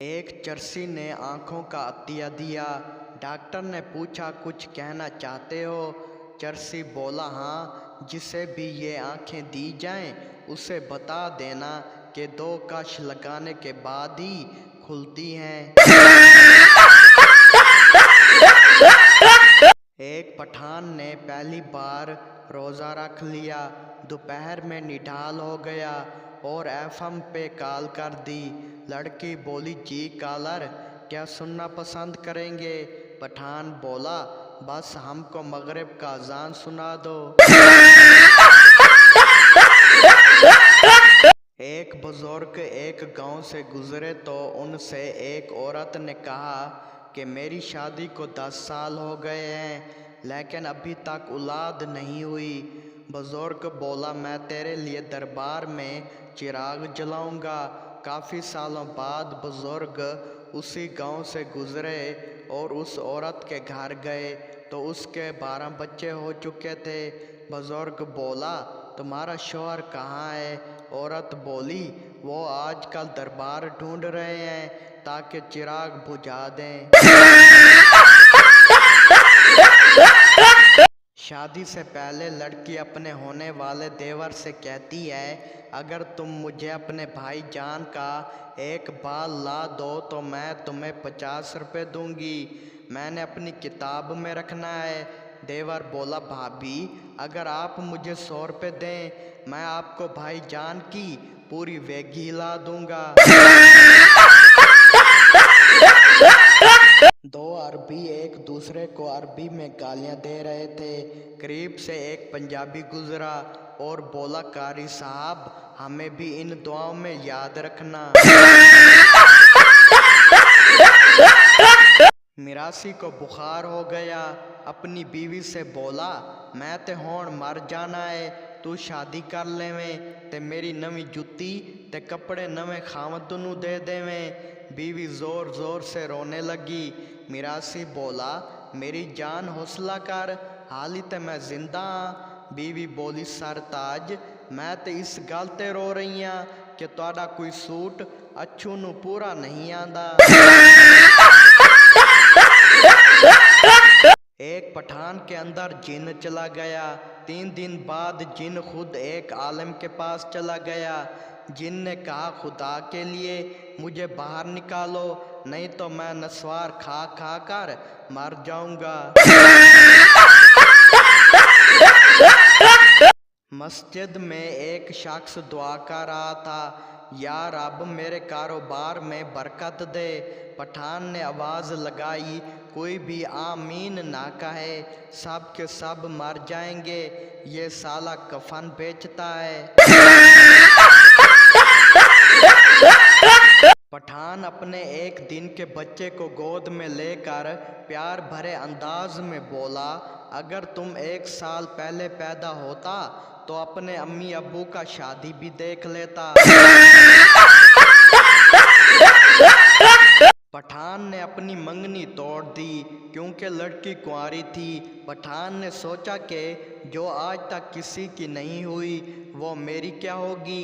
ایک چرسی نے آنکھوں کا عطیہ دیا۔ ڈاکٹر نے پوچھا کچھ کہنا چاہتے ہو؟ چرسی بولا ہاں، جسے بھی یہ آنکھیں دی جائیں اسے بتا دینا کہ 2 کش لگانے کے بعد ہی کھلتی ہیں۔ ایک پٹھان نے پہلی بار روزہ رکھ لیا، دوپہر میں نڈال ہو گیا اور ایف ایم پہ کال کر دی۔ لڑکی بولی جی کالر، کیا سننا پسند کریں گے؟ پٹھان بولا بس ہم کو مغرب کا اذان سنا دو۔ ایک بزرگ ایک گاؤں سے گزرے تو ان سے ایک عورت نے کہا کہ میری شادی کو 10 سال ہو گئے ہیں لیکن ابھی تک اولاد نہیں ہوئی۔ بزرگ بولا میں تیرے لیے دربار میں چراغ جلاؤں گا۔ کافی سالوں بعد بزرگ اسی گاؤں سے گزرے اور اس عورت کے گھر گئے تو اس کے 12 بچے ہو چکے تھے۔ بزرگ بولا تمہارا شوہر کہاں ہے؟ عورت بولی وہ آج کل دربار ڈھونڈ رہے ہیں تاکہ چراغ بجھا دیں۔ شادی سے پہلے لڑکی اپنے ہونے والے دیور سے کہتی ہے اگر تم مجھے اپنے بھائی جان کا ایک بال لا دو تو میں تمہیں 50 روپے دوں گی، میں نے اپنی کتاب میں رکھنا ہے۔ دیور بولا بھابھی اگر آپ مجھے 100 روپے دیں میں آپ کو بھائی جان کی پوری ویگی لا دوں گا۔ 2 عربی ایک دوسرے کو عربی میں گالیاں دے رہے تھے۔ قریب سے ایک پنجابی گزرا اور بولا قاری صاحب ہمیں بھی ان دعاؤں میں یاد رکھنا۔ میراثی کو بخار ہو گیا، اپنی بیوی سے بولا میں تے ہون مر جانا ہے، تو شادی کر لیویں تے میری نویں جُتی تے کپڑے نویں خاوند نوں دے دیویں۔ بیوی زور زور سے رونے لگی۔ میراثی بولا میری جان حوصلہ کر، حالی تے میں زندہ ہاں۔ بیوی بولی سرتاج میں تے اس گل تے رو رہی ہاں کہ تہاڈا کوئی سوٹ اچھو نوں پورا نہیں آندا۔ ایک پٹھان کے اندر جن چلا گیا۔ 3 دن بعد جن خود ایک عالم کے پاس چلا گیا۔ جن نے کہا خدا کے لیے مجھے باہر نکالو نہیں تو میں نسوار کھا کھا کر مر جاؤں گا۔ مسجد میں ایک شخص دعا کر رہا تھا یا رب میرے کاروبار میں برکت دے۔ پٹھان نے آواز لگائی کوئی بھی آمین نہ کہے، سب کے سب مر جائیں گے، یہ سالا کفن بیچتا ہے۔ پٹھان اپنے ایک دن کے بچے کو گود میں لے کر پیار بھرے انداز میں بولا اگر تم 1 سال پہلے پیدا ہوتا تو اپنے امی ابو کا شادی بھی دیکھ لیتا۔ پٹھان نے اپنی منگنی توڑ دی کیونکہ لڑکی کنواری تھی۔ پٹھان نے سوچا کہ جو آج تک کسی کی نہیں ہوئی وہ میری کیا ہوگی۔